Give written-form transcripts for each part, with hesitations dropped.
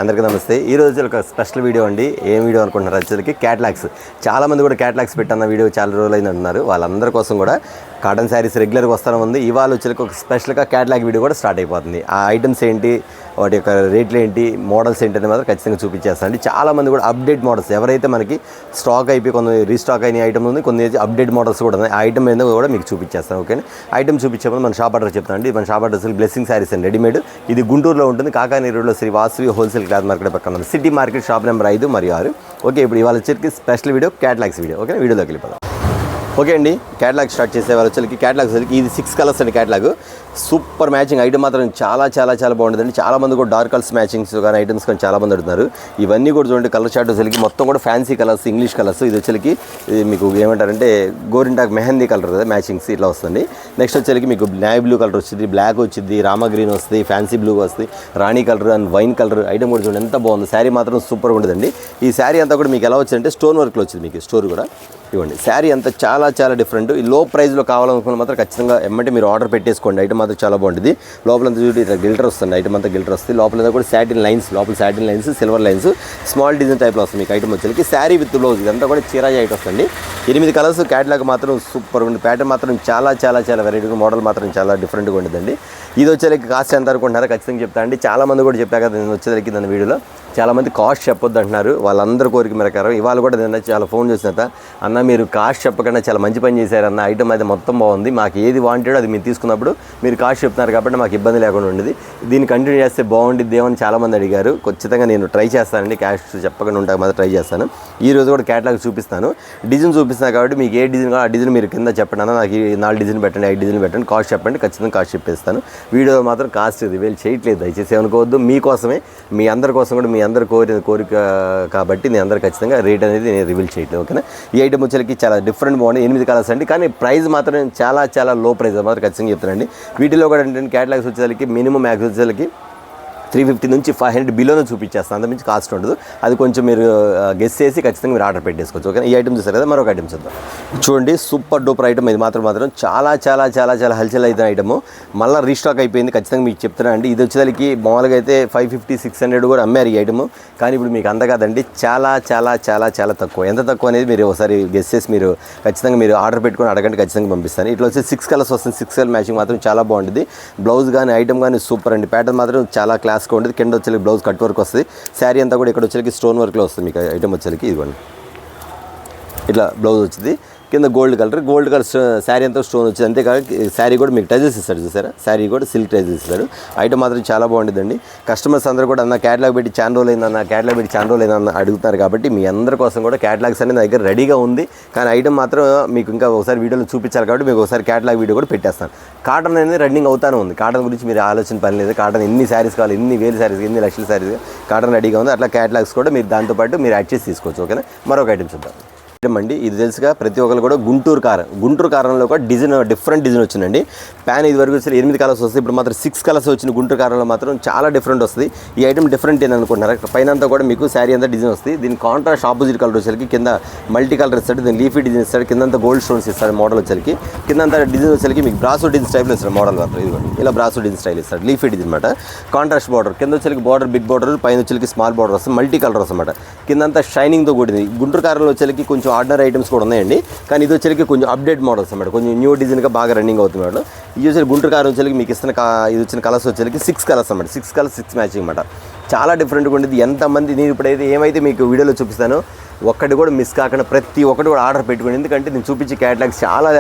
అందరికీ నమస్తే. ఈ రోజు ఒక స్పెషల్ వీడియో అండి. ఏం వీడియో అనుకుంటున్నారు? వచ్చేసరికి క్యాట్లాగ్స్. చాలామంది కూడా క్యాట్లాగ్స్ పెట్టన్న వీడియో చాలా రోజులు అయింది అంటున్నారు. వాళ్ళందరి కోసం కూడా కాటన్ శారీస్ రెగ్యులర్గా వస్తూనే ఉంది. ఇవాళ వచ్చేసరికి ఒక స్పెషల్గా క్యాట్లాగ్ వీడియో కూడా స్టార్ట్ అయిపోతుంది. ఆ ఐటమ్స్ ఏంటి, వాటి యొక్క రేట్లు ఏంటి, మోడల్స్ ఏంటి అనేది మాత్రం ఖచ్చితంగా చూపించేస్తాను. చాలామంది కూడా అప్డేట్ మోడల్స్ ఎవరైతే మనకి స్టాక్ అయిపోయి కొన్ని రీస్టాక్ అయిన ఐటమ్ ఉంది, కొన్ని అప్డేట్ మోడల్స్ కూడా ఉన్నాయి. ఆ ఐటమ్ ఏందో కూడా మీకు చూపించేస్తాను. ఓకే, ఐటమ్ చూపించేప్పుడు మన షాప్ అడ్రస్ చెప్తాను అండి. మన షాప్ అడ్రస్ బ్లెస్సింగ్ శారీస్ అండి, రెడీమేడ్. ఇది గుంటూరులో ఉంటుంది, కాకాని రోడ్లో Sri Vasavi wholesale cloth market పక్కన ఉంది. సిటీ మార్కెట్ షాప్ నెంబర్ 5 మరియు 6. ఓకే, ఇప్పుడు ఇవాళ వచ్చేసరికి special video catalogues video. Okay, వీడియోలోకి వెళ్ళిపోదాం. ఓకే అండి, క్యాట్లాగ్ స్టార్ట్ చేసే వాళ్ళు వచ్చేసరికి క్యాట్లాగ్స్ వచ్చేసరికి ఇది 6 కలర్స్ అండి. క్యాట్లాగ్ సూపర్ మ్యాచింగ్ ఐటమ్ మాత్రం చాలా చాలా చాలా బాగుంటుందండి. చాలామంది కూడా డార్క్ కలర్స్ మ్యాచింగ్స్ కానీ ఐటమ్స్ కానీ చాలామంది అడుగుతున్నారు. ఇవన్నీ కూడా చూడండి, కలర్ చార్ట్ వచ్చేసరికి మొత్తం కూడా ఫ్యాన్సీ కలర్స్, ఇంగ్లీష్ కలర్స్. ఇది వచ్చేసరికి మీకు ఏమంటారంటే గోరింటాక్ మెహందీ కలర్ కదా మ్యాచింగ్స్ ఇట్లా వస్తుంది. నెక్స్ట్ వచ్చేసరికి మీకు నావీ బ్లూ కలర్ వచ్చింది, బ్లాక్ వచ్చింది, రామా గ్రీన్ వస్తుంది, ఫ్యాన్సీ బ్లూ వస్తుంది, rani colour and wine colour item కూడా చూడండి ఎంత బాగుంది. శారీ మాత్రం సూపర్గా ఉంటుందండి. ఈ శారీ అంతా కూడా మీకు ఎలా వచ్చిందంటే స్టోన్ వర్క్లో వచ్చింది. మీకు స్టోర్ కూడా ఇవ్వండి. శారీ అంతా చాలా చాలా డిఫరెంట్. ఈ లో ప్రైస్లో కావాలనుకున్న మాత్రం ఖచ్చితంగా ఎమ్మంటే మీరు ఆర్డర్ పెట్టేసుకోండి. ఐటమ్ మాత్రం చాలా బాగుంటుంది. లోపల అంతా చూడండి ఇట్లా గిల్టర్ వస్తుంది. ఐటమ్ అంతా గిల్టర్ వస్తుంది. లోపల కూడా సాటిన్ లైన్స్, లోపల satin lines, silver lines, small design టైప్లో వస్తుంది మీకు ఐటమ్ వచ్చేసరికి. శారీ విత్ బ్లౌజ్ ఇదంతా కూడా చీరాజీ ఐటమ్ వస్తుంది. 8 కలర్స్. క్యాట్లాగ్ మాత్రం సూపర్ ఉంది. ప్యాటర్న్ మాత్రం చాలా చాలా చాలా వెరైటీగా, మోడల్ మాత్రం చాలా డిఫరెంట్గా ఉంటుందండి. ఇది వచ్చేసరికి కాస్ట్ ఎంత అనుకుంటున్నారో ఖచ్చితంగా చెప్తా అండి. చాలామంది కూడా చెప్పా కదా నేను వచ్చేసరికి దాని వీడియోలో చాలామంది కాస్ట్ చెప్పొద్దు అంటున్నారు. వాళ్ళందరూ కోరిక ప్రకారం ఇవాళ కూడా నేను చాలా ఫోన్ చేసినంత అన్న మీరు కాస్ట్ చెప్పకుండా చాలా మంచి పని చేశారన్న. ఐటమ్ అయితే మొత్తం బాగుంది, మాకు ఏది వాంటెడ్ అది మీరు తీసుకున్నప్పుడు మీరు కాస్ట్ చెప్తున్నారు కాబట్టి మాకు ఇబ్బంది లేకుండా ఉండేది. దీన్ని కంటిన్యూ చేస్తే బాగుండిద్ది ఏమని చాలామంది అడిగారు. ఖచ్చితంగా నేను ట్రై చేస్తానండి. కాస్ట్ చెప్పకుండా ఉంటాక మాత్రం ట్రై చేస్తాను. ఈ రోజు కూడా క్యాట్లాగ్ చూపిస్తాను, డిజైన్ చూపిస్తాను కాబట్టి మీకు ఏ డిజైన్ కావాలి ఆ డిజైన్ మీరు కింద చెప్పండి అన్న, నాకు 4 డిజైన్ పెట్టండి, 5 డిజైన్ పెట్టండి, కాస్ట్ చెప్పండి, ఖచ్చితంగా కాస్ట్ చెప్పేస్తాను. వీడియో మాత్రం కాస్ట్ రివీల్ చేయట్లేదు, దయచేసి అనుకోవద్దు. మీకోసమే, మీ అందరి కోసం కూడా, మీ అందరు కోరిక కాబట్టి నేను అందరు ఖచ్చితంగా రేట్ అనేది నేను రివీల్ చేయట్లేదు. ఓకేనా. ఈ ఐటమ్ వచ్చేసరికి చాలా డిఫరెంట్ బాగుంది. 8 కలర్స్ అండి, కానీ ప్రైస్ మాత్రం చాలా చాలా లో ప్రైస్ మాత్రం ఖచ్చితంగా చెప్తానండి. వీటిలో కూడా ఏంటంటే క్యాట్లాగ్స్ వచ్చేసరికి మినిమం మ్యాక్స్ వచ్చేసరికి 350 నుంచి 500 బిలోనే చూపించేస్తాను, అంతమించి కాస్ట్ ఉండదు. అది కొంచెం మీరు గెస్ చేసి ఖచ్చితంగా మీరు ఆర్డర్ పెట్టేసుకోవచ్చు. ఓకే, ఈ ఐటమ్ చూస్తారు కదా, మరొక ఐటమ్ చూద్దాం. చూడండి, సూపర్ డూపర్ ఐటమ్. ఇది మాత్రం చాలా చాలా చాలా చాలా హల్చల్ అయితే ఐటమ్ మళ్ళీ రీస్టాక్ అయిపోయింది. ఖచ్చితంగా మీకు చెప్తున్నా అండి. ఇది వచ్చేసరికి మామూలుగా అయితే 550-600 కూడా అమ్మారు ఈ ఐటమ్, కానీ ఇప్పుడు మీకు అంత కాదండి, చాలా చాలా చాలా చాలా తక్కువ. ఎంత తక్కువ అనేది మీరు ఒకసారి గెస్ చేసి మీరు ఖచ్చితంగా మీరు ఆర్డర్ పెట్టుకొని అడగండి, ఖచ్చితంగా పంపిస్తాను. ఇట్లా వచ్చి 6 కలర్స్ వస్తుంది. 6 కలర్ మ్యాచింగ్ మాత్రం చాలా బాగుంటుంది. బ్లౌజ్ కానీ ఐటమ్ కానీ సూపర్ అండి. ప్యాటర్న్ మాత్రం చాలా క్లాస్గా ఉంటుంది. కింద వచ్చేసరికి బ్లౌజ్ కట్ వర్క్ వస్తుంది. శారీ అంతా కూడా ఇక్కడ వచ్చేసరికి స్టోన్ వర్క్లో వస్తుంది మీకు ఐటమ్ వచ్చేసరికి. ఇదిగోండి ఇట్లా బ్లౌజ్ వచ్చింది. కింద గోల్డ్ కలర్ శారీ అంతా స్టోన్ వచ్చింది. అంతేకాదు శారీ కూడా మీకు టజెస్ ఇస్తాడు, చూసారా, శారీ కూడా సిల్క్ టజెస్ ఇస్తాడు. ఐటమ్ మాత్రం చాలా బాగుంటుందండి. కస్టమర్స్ అందరూ కూడా అన్న క్యాట్లాగ్ పెట్టి చాలా రోజులు అయిందన్న, క్యాట్లాగ్ పెట్టి చాలా రోజులు అయిందన్న అడుగుతున్నారు కాబట్టి మీ అందరి కోసం కూడా క్యాట్లాగ్స్ అనేది నా దగ్గర రెడీగా ఉంది. కానీ ఐటమ్ మాత్రం మీకు ఇంకా ఒకసారి వీడియోలో చూపించాలి కాబట్టి మీకు ఒకసారి క్యాట్లాగ్ వీడియో కూడా పెట్టేస్తాను. కాటన్ అనేది రన్నింగ్ అవుతానే ఉంది. కాటన్ గురించి మీరు ఆలోచన పని లేదు. కాటన్ ఎన్ని శారీస్ కావాలి, ఎన్ని వేలు శారీస్, ఎన్ని లక్షల శారీస్ కాటన్ రెడీగా ఉంది. అట్లా క్యాట్లాగ్స్ కూడా మీరు దాంతోపాటు మీరు యాడ్ చేసి తీసుకోవచ్చు. ఓకేనా. మరొక ఐటమ్ చూద్దాం అండి. ఇది తెలుసుగా ప్రతి ఒక్కరు కూడా గుంటూరు కారంలో కూడా డిఫరెంట్ డిజైన్ వచ్చిందండి. ప్యాన్ ఇది వరకు వచ్చి 8 కలర్స్ వస్తుంది. ఇప్పుడు మాత్రం 6 కలర్స్ వచ్చింది. గుంటూరు కారంలో మాత్రం చాలా డిఫరెంట్ వస్తుంది. ఈ ఐటమ్ డిఫరెంట్ ఏంటి అనుకుంటున్నారు. పైన అంతా కూడా మీకు శారీ అంతా డిజైన్ వస్తుంది. దీని కాంట్రాస్ట్ ఆపోజిట్ కలర్ వచ్చేసరికి కింద మల్టీ కలర్ ఇస్తాడు, దీని లీఫీ డిజైన్ ఇస్తాడు, కిందంతా గోల్డ్ స్టోన్స్ ఇస్తాడు. మోడల్ వచ్చేసరికి కిందంతా డిజైన్ వచ్చేసరికి మీకు బ్రాసో డిజైన్ స్టైల్ ఇస్తాడు. మోడల్ మాత్రం ఇదిగోండి ఇలా బ్రాసో డిజైన్ స్టైల్ ఇస్తాడు. లీఫీ డిజైన్ అనమాట. కాంట్రాస్ట్ బార్డర్, కింద వచ్చేసరికి బార్డర్ బిగ్ బార్డర్, పైన వచ్చేసరికి స్మాల్ బార్డర్ వస్తుంది. మల్టీ కలర్ వస్తుంది అనమాట. కిందంతా షైనింగ్తో కూడింది. గుంటూరు కారంలో వచ్చేసరికి కొంచెం ఆర్డినరీ ఐటమ్స్ కూడా ఉన్నాయండి, కానీ ఇది వచ్చేసరికి కొంచెం అప్డేట్ మోడల్స్ అన్నమాట. కొంచెం న్యూ డిజైన్గా బాగా రన్నింగ్ అవుతుంది మేడం. ఇది వచ్చేసరికి గుంటూరు కారం వచ్చేసరికి మీకు ఇస్తున్న ఇది వచ్చిన కలర్స్ వచ్చేసరికి 6 కలర్స్ అన్నమాట. 6 కలర్స్ 6 మ్యాచింగ్ అన్నమాట. చాలా డిఫరెంట్గా ఉండేది. ఎంతమంది నేను ఇప్పుడైతే ఏమైతే మీకు వీడియోలో చూపిస్తానో ఒక్కటి కూడా మిస్ కాకుండా ప్రతి ఒక్కటి కూడా ఆర్డర్ పెట్టుకోండి. ఎందుకంటే నేను చూపించే క్యాటలాగ్స్ చాలా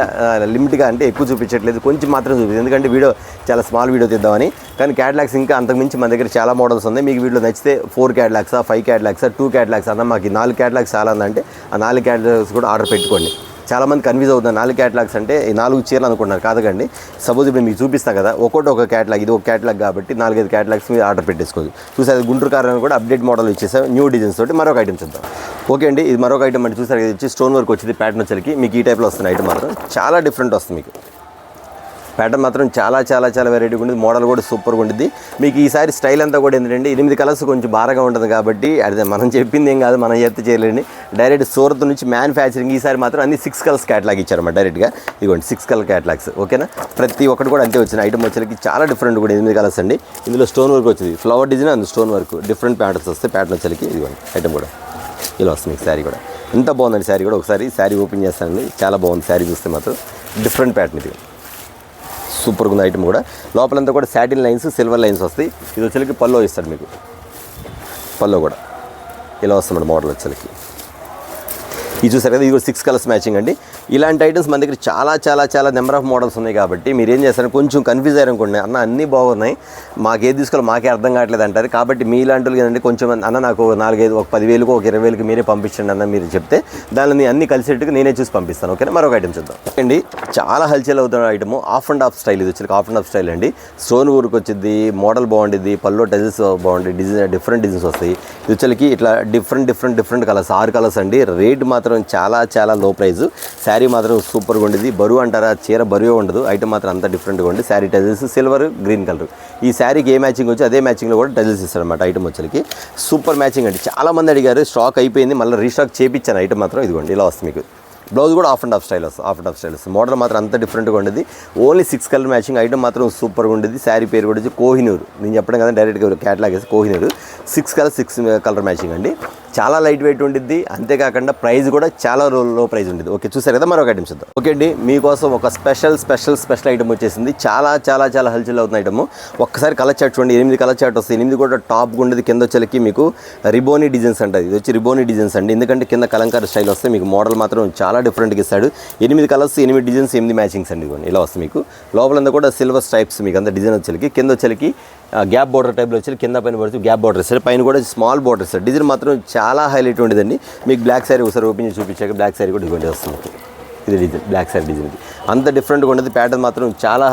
లిమిట్గా, అంటే ఎక్కువ చూపించట్లేదు, కొంచెం మాత్రం చూపిస్తుంది. ఎందుకంటే వీడియో చాలా స్మాల్ వీడియో తీద్దామని. కానీ క్యాటలాగ్స్ ఇంకా అంతకుమించి మన దగ్గర చాలా మోడల్స్ ఉన్నాయి. మీకు వీడియో నచ్చితే 4 క్యాటలాగ్సా, 5 క్యాటలాగ్సా, 2 క్యాటలాగ్స్ అన్న, మాకు 4 క్యాటలాగ్స్ చాలా ఉందంటే ఆ 4 క్యాటలాగ్స్ కూడా ఆర్డర్ పెట్టుకోండి. చాలామంది కన్ఫ్యూజ్ అవుతుంది. 4 క్యాటలాగ్స్ అంటే ఈ 4 చీరలు అనుకుంటున్నారు. కాదండి, సపోజ్ ఇప్పుడు మీకు చూపిస్తాను కదా, ఒక క్యాటలాగ్, ఇది ఒక క్యాటలాగ్ కాబట్టి 4-5 క్యాటలాగ్స్ మీరు ఆర్డర్ పెట్టేసుకోవచ్చు. చూసారు గుంటూరు కారం కూడా అప్డేట్ మోడల్ ఇచ్చేసాం, న్యూ డిజైన్స్ తోటి. మరొక ఐటమ్ చూద్దాం. ఓకే అండి, ఇది మరొక ఐటమ్ అంటే చూసారు ఇది వచ్చి స్టోన్ వర్క్ వచ్చింది. ప్యాటర్న్ వచ్చేసరికి మీకు ఈ టైప్లో వస్తుంది. ఐటమ్ మాత్రం చాలా డిఫరెంట్ వస్తుంది. మీకు ప్యాటర్న్ మాత్రం చాలా చాలా చాలా వెరైటీగా ఉంటుంది, మోడల్ కూడా సూపర్గా ఉంటుంది. మీకు ఈసారి స్టైల్ అంతా కూడా ఏంటంటే 8 కలర్స్ కొంచెం భారంగా ఉంటుంది కాబట్టి అది మనం చెప్పింది ఏం కాదు, మనం ఎత్తి చేయలేండి. డైరెక్ట్ సూరత్ నుంచి మ్యానుఫ్యాక్చరింగ్ ఈసారి మాత్రం అన్ని 6 కలర్స్ క్యాటలాగ్ ఇచ్చారన్నమాట డైరెక్ట్గా. ఇదిగోండి 6 కలర్ క్యాటలాగ్స్, ఓకేనా. ప్రతి ఒక్కటి కూడా అంతే వచ్చిన ఐటమ్ వచ్చేసరికి చాలా డిఫరెంట్ కూడా 8 కలర్స్ అండి. ఇందులో స్టోన్ వర్క్ వచ్చింది, flower design and stone work, different patterns వస్తాయి. ప్యాటర్న్ వచ్చేసరికి ఇదిగోండి ఐటమ్ కూడా ఇలా వస్తుంది. మీకు శారీ కూడా ఎంత బాగుందండి. శారీ కూడా ఒకసారి శారీ ఓపెన్ చేస్తానండి, చాలా బాగుంది. శారీ చూస్తే మాత్రం డిఫరెంట్ ప్యాటర్న్ ఇది, సూపర్గా ఉంది ఐటమ్ కూడా. లోపలంతా కూడా సాటిన్ లైన్స్, సిల్వర్ లైన్స్ వస్తాయి. ఇది వచ్చేసరికి పల్లో ఇస్తాడు మీకు, పల్లో కూడా ఇలా వస్తుంది మోడల్ వచ్చేసరికి. ఇది చూసారు కదా, ఇది కూడా 6 కలర్స్ మ్యాచింగ్ అండి. ఇలాంటి ఐటమ్స్ మన దగ్గర చాలా చాలా చాలా నెంబర్ ఆఫ్ మోడల్స్ ఉన్నాయి కాబట్టి మీరు ఏం చేస్తారు, కొంచెం కన్ఫ్యూజ్ అయ్యారనుకోండి, అన్న అన్నీ బాగున్నాయి మాకేది తీసుకోవాలి మాకే అర్థం కావట్లేదు అంటారు. కాబట్టి మీలాంటి ఏంటంటే కొంచెం అన్న నాకు 4-5 ఒక 10,000కు ఒక 20,000కి మీరే పంపించండి అన్న మీరు చెప్తే దానిని అన్ని కలిసేట్టుగా నేనే చూసి పంపిస్తాను, ఓకేనా. మరొక ఐటమ్ చూద్దాం అండి. చాలా హల్చల్ అవుతున్న item of and of style. ఇది వచ్చి ఆఫ్ అండ్ ఆఫ్ స్టైల్ అండి. స్టోన్ వర్క్ వచ్చింది, మోడల్ బాగుంటుంది, పల్లో టెజల్స్ బాగుంటుంది, డిజైన్ డిఫరెంట్ డిజైన్స్ వస్తాయి. ఇది వచ్చేసరికి ఇట్లా డిఫరెంట్ కలర్స్, 6 కలర్స్ అండి. రేట్ మాత్రం చాలా చాలా లో ప్రైస్. శారీ మాత్రం సూపర్గా ఉండేది. బరువు అంటారా, చీర బరువే ఉండదు. ఐటమ్ మాత్రం అంత డిఫరెంట్గా ఉంది. Sari టెజల్స్ silver green colour. ఈ శారీకి ఏ మ్యాచింగ్ వచ్చి అదే మ్యాచింగ్లో కూడా టెజల్స్ ఇస్తారనమాట. ఐటమ్ వచ్చేసరికి సూపర్ మ్యాచింగ్ అండి. చాలామంది అడిగారు, స్టాక్ అయిపోయింది, మళ్ళీ రీస్టాక్ చేయించాను. ఐటమ్ మాత్రం ఇదిగోండి ఇలా వస్తుంది మీకు. బ్లౌజ్ కూడా ఆఫ్ అండ్ ఆఫ్ స్టైల్ వస్తుంది. మోడల్ మాత్రం అంత డిఫరెంట్గా ఉండేది. Only 6 colour matching. ఐటమ్ మాత్రం సూపర్గా ఉండేది. శారీ పేరు కూడా వచ్చి కోహినూర్. నేను చెప్పడం కదా డైరెక్ట్గా క్యాటలాగ్ వేసి కోహినూర్. 6 కలర్ మ్యాచింగ్ అండి. చాలా లైట్ వెయిట్ ఉంటుంది. అంతేకాకుండా ప్రైస్ కూడా చాలా లో ప్రైస్ ఉంటుంది. ఓకే, చూసారు కదా, మరొక ఐటమ్ చూద్దాం. ఓకే అండి, మీకోసం ఒక స్పెషల్ ఐటమ్ వచ్చేసింది. చాలా చాలా చాలా హల్చల్ అవుతున్న ఐటమ్. ఒక్కసారి కలర్ చార్ట్ చూడండి. 8 కలర్ చార్ట్ వస్తాయి. 8 కూడా టాప్గా ఉండేది. కింద వచ్చేసరికి మీకు రిబోనీ డిజైన్స్ అంటారు. ఇది వచ్చి రిబోనీ డిజైన్స్ అండి. ఎందుకంటే కింద కలంకారీ స్టైల్ వస్తే మీకు మోడల్ మాత్రం చాలా డిఫరెంట్గా ఇస్తాడు. 8 కలర్స్, 8 డిజైన్స్, 8 మ్యాచింగ్స్ అండి. ఇలా వస్తుంది మీకు. లోపలంతా కూడా సిల్వర్ స్ట్రైప్స్ మీకు అంతా డిజైన్ వచ్చేసరికి. కింద వచ్చేసరికి గ్యాప్ బార్డర్ టైప్లో వచ్చి కింద పైన పడుతుంది గ్యాప్ బార్డర్ ఇస్తారు. పైన కూడా స్మాల్ బార్డర్ ఇస్తారు. డిజైన్ మాత్రం చాలా హైలైట్ ఉండేదండి. మీకు బ్లాక్ శారీ ఒకసారి ఓపెన్ చేసి చూపించాక బ్లాక్ శారీ కూడా ఇదిగోండి వస్తుంది. ఇది డిజైన్ బ్లాక్ శారీ డిజైన్ ఇది అంత డిఫరెంట్గా ఉండేది. ప్యాటర్న్ మాత్రం చాలా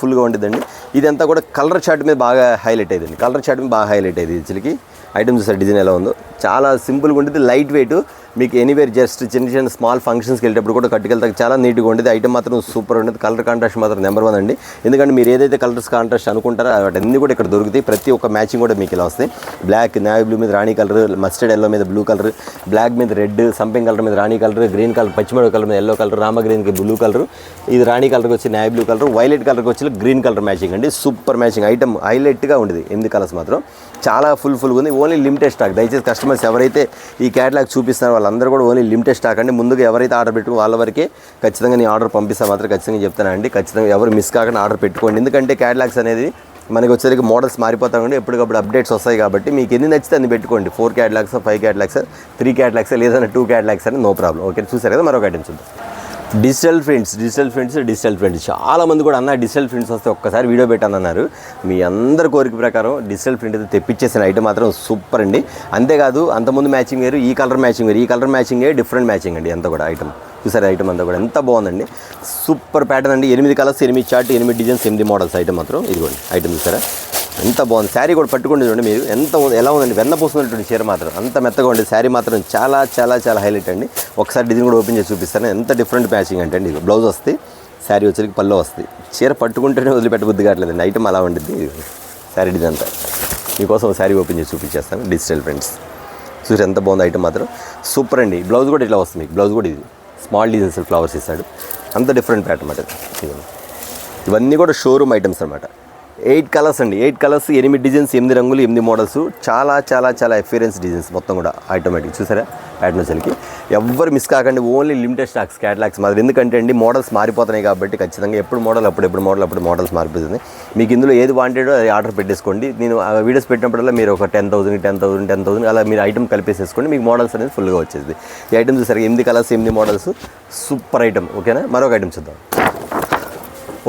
ఫుల్గా ఉండేదండి. ఇదంతా కూడా కలర్ చార్ట్ మీద బాగా హైలైట్ అయ్యింది. కలర్ చార్ట్ మీద బాగా హైలైట్ అయ్యింది. యాక్చువల్కి ఐటమ్ చూసారు డిజైన్ ఎలా ఉందో, చాలా సింపుల్గా ఉండేది. Light weight. మీకు ఎనీవేర్ జస్ట్ చిన్న స్మాల్ ఫంక్షన్స్కి వెళ్ళేటప్పుడు కూడా కట్టుకెళ్తాక చాలా నీట్గా ఉండేది. ఐటమ్ మాత్రం సూపర్ ఉండేది. కలర్ కాంట్రాస్ట్ మాత్రం నెంబర్ 1 అండి. ఎందుకంటే మీరు ఏదైతే కలర్స్ కాంట్రాస్ట్ అనుకుంటారో అవన్నీ కూడా ఇక్కడ దొరుకుతాయి. ప్రతి ఒక్క మ్యాచింగ్ కూడా మీకు ఇలా వస్తాయి. బ్లాక్ నేవీ బ్లూ మీద రాణి కలర్, మస్టర్డ్ ఎల్లో మీద బ్లూ కలర్, బ్లాక్ మీద రెడ్, సంపింగ్ కలర్ మీద రాణి కలర్, గ్రీన్ కలర్ పచ్చిమిరపకాయ కలర్ మీద ఎల్లో కలర్, రామ గ్రీన్కి బ్లూ కలర్, ఇది రాణి కలర్కి వచ్చి నేవీ బ్లూ కలర్, వైలెట్ కలర్కి వచ్చి గ్రీన్ కలర్ మ్యాచింగ్ అండి. Super matching. ఐటమ్ హైలైట్గా ఉండేది. 8 కలర్స్ మాత్రం చాలా ఫుల్గా ఉంది. Only limited stock. దయచేసి కస్టమర్స్ ఎవరైతే ఈ క్యాటలాగ్ చూపిస్తారో వాళ్ళందరూ కూడా ఓన్లీ లిమిటెడ్ స్టాక్ అండి. ముందుగా ఎవరైతే ఆర్డర్ పెట్టుకుని వాళ్ళ వరకే ఖచ్చితంగా నేను ఆర్డర్ పంపిస్తా మాత్రం ఖచ్చితంగా చెప్తానండి. ఖచ్చితంగా ఎవరు మిస్ కాకుండా ఆర్డర్ పెట్టుకోండి. ఎందుకంటే క్యాటలాగ్స్ అనేది మనకి వచ్చేసరికి మోడల్స్ మారిపోతా ఉండి ఎప్పటికప్పుడు అప్డేట్స్ వస్తాయి కాబట్టి మీకు ఎన్ని నచ్చితే అన్ని పెట్టుకోండి. 4 క్యాటలాగ్స్, 5 క్యాటలాగ్స్, 3 క్యాటలాగ్స్, లేదంటే 2 క్యాటలాగ్స్ అని నో ప్రాబ్లం. ఓకే, చూసారు కదా, మరొక ఐటమ్ చూద్దాం. డిజిటల్ ప్రింట్స్ చాలామంది కూడా అన్న డిజిటల్ ప్రింట్స్ వస్తే ఒక్కసారి వీడియో పెట్టానన్నారు. మీ అందరి కోరిక ప్రకారం డిజిటల్ ప్రింట్ అయితే తెప్పించేసిన ఐటమ్ మాత్రం సూపర్ అండి. అంతేకాదు అంతకుముందు మ్యాచింగ్ వేరు, ఈ కలర్ మ్యాచింగ్ వేరు. ఈ కలర్ మ్యాచింగే డిఫరెంట్ మ్యాచింగ్ అండి. అంతా కూడా ఐటమ్ చూసారు. ఐటమ్ అంతా కూడా ఎంత బాగుందండి. సూపర్ ప్యాటర్న్ అండి. 8 colours, 8 chart, 8 designs, 8 models. Item మాత్రం ఇదిగోండి ఐటమ్ చూసారా ఎంత బాగుంది. శారీ కూడా పట్టుకోండి చూడండి మీరు ఎలా ఉందండి. వెన్న పూసుకున్నటువంటి చీర మాత్రం అంత మెత్తగా ఉండేది. శారీ మాత్రం చాలా చాలా చాలా హైలైట్ అండి. ఒకసారి డిజైన్ కూడా ఓపెన్ చేసి చూపిస్తాను. ఎంత డిఫరెంట్ మ్యాచింగ్ అంటే అండి. బ్లౌజ్ వస్తే శారీ వచ్చరికి పల్లో వస్తుంది. చీర పట్టుకుంటేనే వదిలిపెట్టబుద్ధి కావట్లేదండి. ఐటమ్ అలా ఉండేది. శారీ డిజైన్ అంతా మీకోసం శారీ ఓపెన్ చేసి చూపించేస్తాను. డిజిటల్ ప్రింట్స్ చూసి ఎంత బాగుంది. ఐటమ్ మాత్రం సూపర్ అండి. బ్లౌజ్ కూడా ఇట్లా వస్తుంది. బ్లౌజ్ కూడా ఇది స్మాల్ డిజైన్స్ ఫ్లవర్స్ ఇస్తాడు. అంత డిఫరెంట్ ప్యాటర్న్ అన్నమాట. ఇవన్నీ కూడా షోరూమ్ ఐటమ్స్ అనమాట. 8 కలర్స్ అండి. 8 కలర్స్, 8 డిజైన్స్, 8 రంగులు, 8 మోడల్స్. చాలా చాలా చాలా ఎక్స్పీరియన్స్ డిజైన్స్ మొత్తం కూడా ఆటోమేటిక్. చూసారా ప్యాటర్న్ వచ్చేసరికి ఎవ్వరు మిస్ కాకండి. ఓన్లీ లిమిటెడ్ స్టాక్స్ క్యాటలాగ్స్ మాదిరి. ఎందుకంటే అండి మోడల్స్ మారిపోతున్నాయి కాబట్టి ఖచ్చితంగా ఎప్పుడు మోడల్స్ మారిపోతుంది. మీకు ఇందులో ఏది వాంటెడో అది ఆర్డర్ పెట్టేసుకోండి. నేను ఆ వీడియోస్ పెట్టినప్పుడల్లా మీరు ఒక 10,000 అలా మీరు ఐటమ్ కలిపేసేసుకోండి. మీకు మోడల్స్ అనేది ఫుల్గా వచ్చేది. ఈ ఐటమ్ చూసారు 8 కలర్స్, 8 మోడల్స్. Super item. ఓకేనా, మరొక ఐటమ్ చూద్దాం.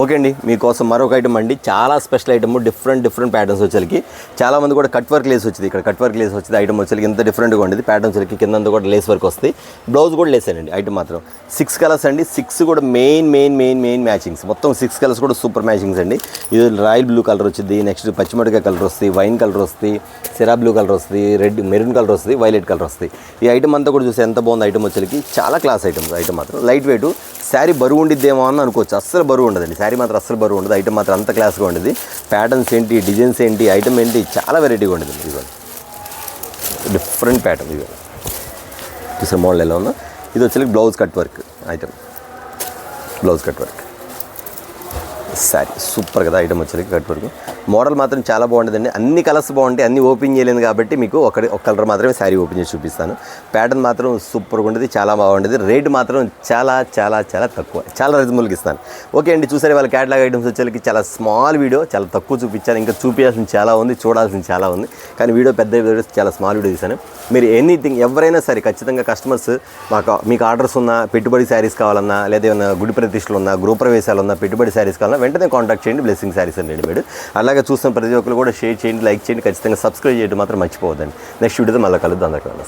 ఓకే అండి, మీకోసం మరొక ఐటమ్ అండి. చాలా స్పెషల్ ఐటమ్. డిఫరెంట్ ప్యాటర్న్స్ వచ్చేసరికి చాలామంది కూడా కట్ వర్క్ లేస్ వచ్చింది. ఇక్కడ కట్ వర్క్ లేస్ వచ్చింది. ఐటమ్ వచ్చేసరికి ఎంత డిఫరెంట్గా ఉండేది. ప్యాటర్న్స్ వచ్చేసరికి కింద కూడా లేస్ వర్క్ వస్తాయి. బ్లౌజ్ కూడా లేసానండి. ఐటమ్ మాత్రం 6 కలర్స్ అండి. 6 కూడా మెయిన్ మ్యాచింగ్స్. మొత్తం 6 కలర్స్ కూడా సూపర్ మ్యాచింగ్స్ అండి. ఇది రాయల్ బ్లూ కలర్ వచ్చింది. నెక్స్ట్ పచ్చిమిరపకాయ కలర్ వస్తుంది, వైన్ కలర్ వస్తుంది, సిరా బ్లూ కలర్ వస్తుంది, రెడ్ మెరూన్ కలర్ వస్తుంది, వైలెట్ కలర్ వస్తుంది. ఈ ఐటమ్ అంతా కూడా చూస్తే ఎంత బాగుంది. ఐటమ్ వచ్చేసరికి చాలా క్లాస్ ఐటమ్స్. ఐటమ్ మాత్రం లైట్ వెయిట్, శారీ బరువు ఉండిద్దేమో అని అనుకోవచ్చు. అస్సలు బరువు ఉండదండి. శారీ మాత్రం అస్సలు బరువు ఉండదు. ఐటమ్ మాత్రం అంత క్లాస్గా ఉండేది. ప్యాటర్న్స్ ఏంటి, డిజైన్స్ ఏంటి, ఐటమ్ ఏంటి, చాలా వెరైటీగా ఉండేది. ఇది డిఫరెంట్ ప్యాటర్న్. ఇది చూసే మోడల్ ఎలా ఉందో. ఇది వచ్చి blouse cut work item. Blouse cut work sari super కదా. ఐటమ్ వచ్చేసరికి కట్ వర్క్ మోడల్ మాత్రం చాలా బాగుంటుందండి. అన్ని కలర్స్ బాగుంటాయి. అన్ని ఓపెన్ చేయలేదు కాబట్టి మీకు ఒక కలర్ మాత్రమే శారీ ఓపెన్ చేసి చూపిస్తాను. ప్యాటర్న్ మాత్రం సూపర్గా ఉంటుంది, చాలా బాగుంటుంది. రేట్ మాత్రం చాలా చాలా చాలా తక్కువ, చాలా రీజనబుల్గా ఇస్తాను. ఓకే అండి, చూసారు వాళ్ళ క్యాటలాగ్ ఐటమ్స్ వచ్చేసరికి చాలా స్మాల్ వీడియో, చాలా తక్కువ చూపించాను. ఇంకా చూపించాల్సింది చాలా ఉంది, చూడాల్సింది చాలా ఉంది. కానీ వీడియో పెద్ద వీడియో, చాలా స్మాల్ వీడియో తీశాను. మీరు ఎనీథింగ్ ఎవరైనా సరే ఖచ్చితంగా కస్టమర్స్ మీకు ఆర్డర్స్ ఉన్నా, పెట్టుబడి శారీస్ కావాలన్నా, లేదా ఏమైనా గుడి ప్రతిష్టలు ఉన్నా, గృహప్రవేశాలు ఉన్నా, పెట్టుబడి శారీస్ కావాలన్నా వెంటనే కాంటాక్ట్ చేయండి. Blessing saris and readymade. అలాగే చూస్తున్న ప్రతి ఒక్కరు కూడా షేర్ చేయండి, లైక్ చేయండి, ఖచ్చితంగా సబ్స్క్రైబ్ చేయడం మాత్రం మర్చిపోవద్దండి. నెక్స్ట్ వీడియోతో మళ్ళీ కలుద్దాం. అందరికీ నమస్తే.